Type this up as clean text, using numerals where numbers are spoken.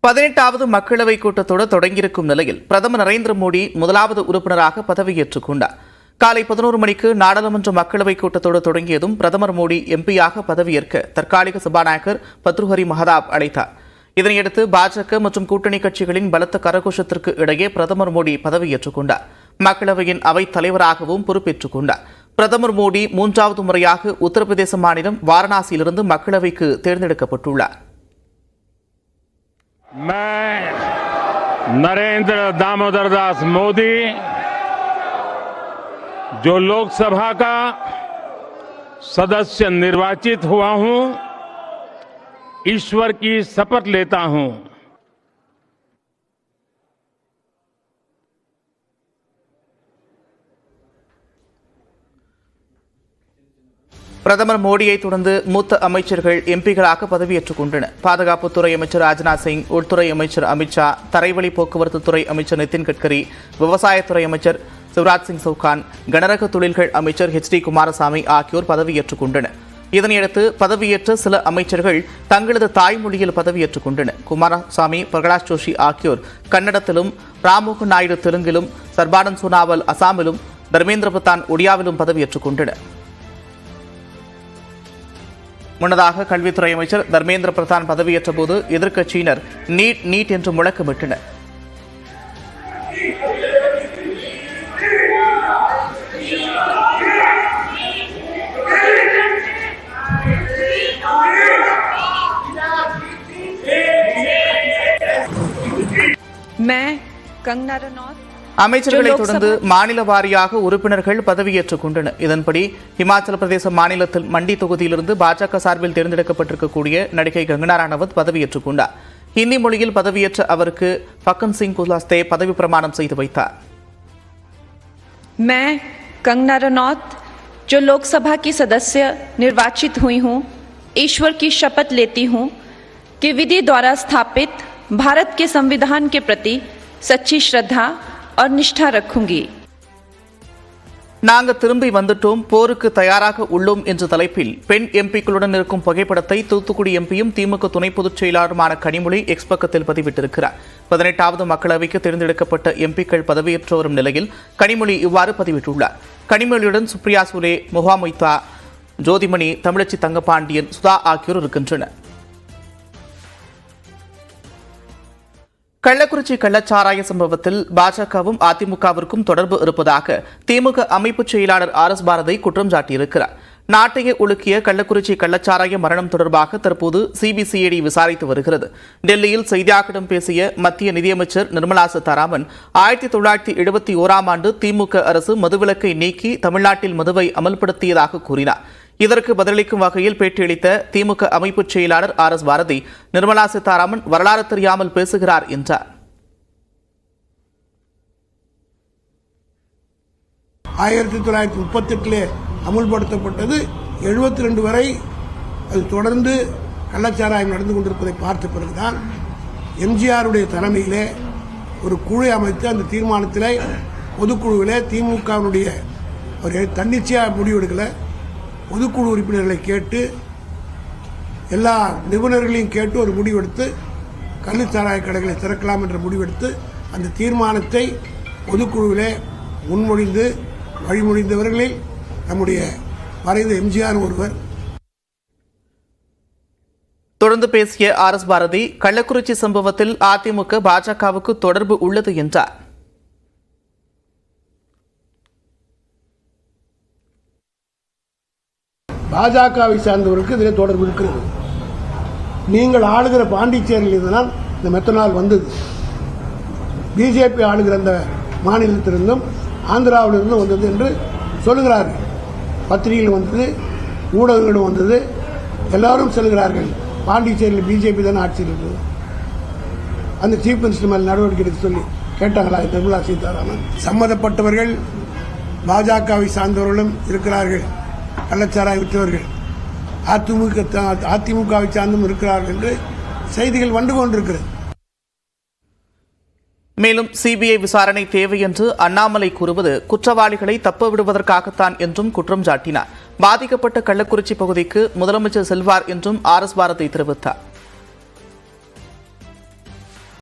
18வது மக்களவை கூட்டத்தொடர் தொடங்கியிருக்கும் நிலையில் பிரதமர் நரேந்திர மோடி முதலாவது உறுப்பினராக பதவியேற்றுக் கொண்டார். காலை 11 மணிக்கு நாடாளுமன்ற மக்களவை கூட்டத்தொடர் தொடங்கியதும் பிரதமர் மோடி எம்பியாக பதவியேற்க தற்காலிக சபாநாயகர் பத்ருஹரி மஹதாப் அழைத்தார். இதனையடுத்து பாஜக மற்றும் கூட்டணி கட்சிகளின் பலத்த கரகோஷத்திற்கு இடையே பிரதமர் மோடி பதவியேற்றுக் கொண்டார். மக்களவையின் அவைத் தலைவராகவும் பொறுப்பேற்றுக் கொண்டார். பிரதமர் மோடி 3வது முறையாக உத்தரப்பிரதேச மாநிலம் வாரணாசியிலிருந்து மக்களவைக்கு தேர்ந்தெடுக்கப்பட்டுள்ளார். मैं नरेंद्र दामोदर दास मोदी जो लोकसभा का सदस्य निर्वाचित हुआ हूं, ईश्वर की शपथ लेता हूं பிரதமர் மோடியை தொடர்ந்து மூத்த அமைச்சர்கள் எம்பிகளாக பதவியேற்றுக் கொண்டனர். பாதுகாப்புத்துறை அமைச்சர் ராஜ்நாத் சிங், உள்துறை அமைச்சர் அமித்ஷா, தரைவழி போக்குவரத்து துறை அமைச்சர் நிதின் கட்கரி, விவசாயத்துறை அமைச்சர் சிவராஜ் சிங் சௌகான், கனரக தொழில்கள் அமைச்சர் HD குமாரசாமி ஆகியோர் பதவியேற்றுக் கொண்டனர். இதனையடுத்து பதவியேற்ற சில அமைச்சர்கள் தங்களது தாய்மொழியில் பதவியேற்றுக் கொண்டனர். குமாரசாமி, பிரகலாத் ஜோஷி ஆகியோர் கன்னடத்திலும், ராம்மோகன் நாயுடு தெலுங்கிலும், சர்பானந்த் சோனாவால் அசாமிலும், தர்மேந்திர பிரதான் ஒடியாவிலும் பதவியேற்றுக் கொண்டனர். முன்னதாக கல்வித்துறை அமைச்சர் தர்மேந்திர பிரதான் பதவியேற்ற போது எதிர்க்கட்சியினர் நீட் என்று முழக்கமிட்டனர். அமைச்சர்களை தொடர்ந்து மாநில வாரியாக உறுப்பினர்கள் பதவியேற்றுக் கொண்டனர். இதன்படி இமாச்சல பிரதேச மாநிலத்தில் மண்டி தொகுதியிலிருந்து பாஜக சார்பில் தேர்ந்தெடுக்கப்பட்டிருக்கக்கூடிய நடிகை கங்கனா ரனாவத் பதவியேற்றுக் கொண்டார். ஹிந்தி மொழியில் பதவியேற்ற அவருக்கு பக்கன் சிங் குலாஸ்தே பதவி பிரமாணம் செய்து வைத்தார். मैं कंगना रनौत जो लोकसभा की सदस्य निर्वाचित हुई हूं, ईश्वर की शपथ लेती हूं कि विधि द्वारा स्थापित भारत के संविधान के प्रति सच्ची श्रद्धा और निष्ठा रखूंगी. நாங்க திரும்பி வந்துட்டோம், போருக்கு தயாராக உள்ளோம் என்ற தலைப்பில் பெண் எம்பிக்களுடன் இருக்கும் புகைப்படத்தை தூத்துக்குடி எம்பியும் திமுக துணை பொதுச் செயலாளருமான கனிமொழி எக்ஸ் பக்கத்தில் பதிவிட்டிருக்கிறார். 18வது மக்களவைக்கு தேர்ந்தெடுக்கப்பட்ட எம்பிக்கள் பதவியேற்று வரும் நிலையில் கனிமொழி இவ்வாறு பதிவிட்டுள்ளார். கனிமொழியுடன் சுப்ரியா சுலே, முகா மொய்தா, ஜோதிமணி, தமிழச்சி தங்கபாண்டியன், சுதா ஆகியோர் இருக்கின்றனர். கள்ளக்குறிச்சி கள்ளச்சாராய சம்பவத்தில் பாஜகவும் அதிமுகவிற்கும் தொடர்பு இருப்பதாக திமுக அமைப்பு செயலாளர் RS பாரதி குற்றம் சாட்டியிருக்கிறார். நாட்டையே உலுக்கிய கள்ளக்குறிச்சி கள்ளச்சாராய மரணம் தொடர்பாக தற்போது CBCID விசாரித்து வருகிறது. டெல்லியில் செய்தியாளர்களிடம் பேசிய மத்திய நிதியமைச்சர் நிர்மலா சீதாராமன் 1971ஆம் ஆண்டு திமுக அரசு மதுவிலக்கை நீக்கி தமிழ்நாட்டில் மதுவை அமல்படுத்தியதாக கூறினார். இதற்கு பதிலளிக்கும் வகையில் பேட்டியளித்த திமுக அமைப்பு செயலாளர் RS பாரதி, நிர்மலா சீதாராமன் வரலாறு தெரியாமல் பேசுகிறார் என்றார். 1938 அமுல்படுத்தப்பட்டது. 72 வரை அது தொடர்ந்து கள்ளச்சாராயம் நடந்து கொண்டிருப்பதை பார்த்த பிறகுதான் எம்ஜிஆருடைய தலைமையிலே ஒரு குழு அமைத்து அந்த தீர்மானத்திலே பொதுக்குழுவிலே திமுகவினுடைய ஒரு தன்னிச்சையாக முடிவெடுக்கல, பொதுக்குழு உறுப்பினர்களை கேட்டு எல்லா நிபுணர்களையும் கேட்டு ஒரு முடிவெடுத்து கள்ளுச்சாராய கடைகளை திறக்கலாம் என்ற முடிவெடுத்து அந்த தீர்மானத்தை பொதுக்குழுவிலே முன்மொழிந்து வழிமொழிந்தவர்களில் நம்முடைய மறைந்த எம்ஜிஆர் ஒருவர். தொடர்ந்து பேசிய RS பாரதி, கள்ளக்குறிச்சி சம்பவத்தில் அதிமுக பாஜகவுக்கு தொடர்பு உள்ளது என்றார். பாஜகவை சார்ந்தவருக்கு இதில் தொடர்பு இருக்கிறது. நீங்கள் ஆளுகிற பாண்டிச்சேரியில் இருந்தால் இந்த மெத்தனால் வந்தது. பிஜேபி ஆளுகிற அந்த மாநிலத்திலிருந்தும் ஆந்திராவிலிருந்தும் வந்தது என்று சொல்லுகிறார்கள். பத்திரிகையில் வந்தது, ஊடகங்களும் வந்தது, எல்லாரும் சொல்கிறார்கள். பாண்டிச்சேரியில் பிஜேபி தானே ஆட்சியில் இருக்குது, அந்த சீஃப் மினிஸ்டர் மேல் நடவடிக்கை எடுக்க சொல்லி கேட்டாங்களா நிர்மலா சீதாராமன்? சம்மந்தப்பட்டவர்கள் பாஜகவை சார்ந்தவர்களும் இருக்கிறார்கள், கள்ளச்சாராய விற்றவர்கள் அதிமுகவை சார்ந்தும் இருக்கிறார்கள் என்று செய்திகள் வந்து கொண்டிருக்கிறது. மேலும் CBI விசாரணை தேவை என்று அண்ணாமலை கூறுவது குற்றவாளிகளை தப்ப விடுவதற்காகத்தான் என்றும் குற்றம் சாட்டினார். பாதிக்கப்பட்ட கள்ளக்குறிச்சி பகுதிக்கு முதலமைச்சர் செல்வார் என்றும் RS பாரதி தெரிவித்தார்.